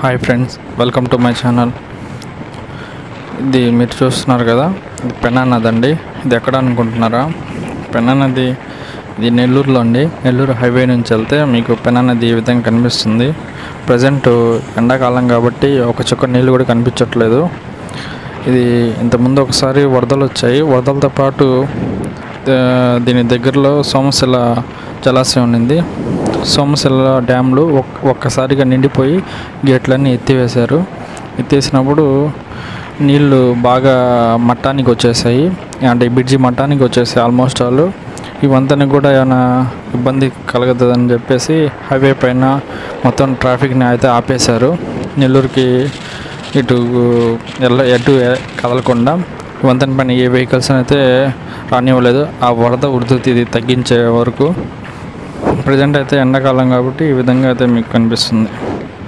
Hi friends, welcome to my channel. ఇది మీరు చూస్తున్నారు కదా, ఇది పెన్నా నది అండి. ఇది ఎక్కడ అనుకుంటున్నారా? పెన్నా నది ఇది నెల్లూరులో అండి. నెల్లూరు హైవే నుంచి వెళ్తే మీకు పెన్నా నది ఈ విధంగా కనిపిస్తుంది. ప్రజెంట్ ఎండాకాలం కాబట్టి ఒక చుక్క నీళ్ళు కూడా కనిపించట్లేదు. ఇది ఇంతకుముందు ఒకసారి వరదలు వచ్చాయి. వరదలతో పాటు దీని దగ్గరలో సోమశిల జలాశయం ఉండింది. సోమశిల డ్యామ్లు ఒక్కసారిగా నిండిపోయి గేట్లన్నీ ఎత్తివేశారు. ఎత్తేసినప్పుడు నీళ్ళు బాగా మట్టానికి వచ్చేసాయి, అంటే బ్రిడ్జి మట్టానికి వచ్చేసాయి ఆల్మోస్ట్ ఆల్. ఇవంతా కూడా ఏమైనా ఇబ్బంది కలగదని చెప్పేసి హైవే పైన మొత్తం ట్రాఫిక్ని అయితే ఆపేశారు. నెల్లూరుకి ఎటు కదలకుండా వంతెన పైన ఏ వెహికల్స్ అయితే రానివ్వలేదు. ఆ వరద ఉధృతి తగ్గించే వరకు. ప్రజెంట్ అయితే ఎండాకాలం కాబట్టి ఈ విధంగా అయితే మీకు కనిపిస్తుంది.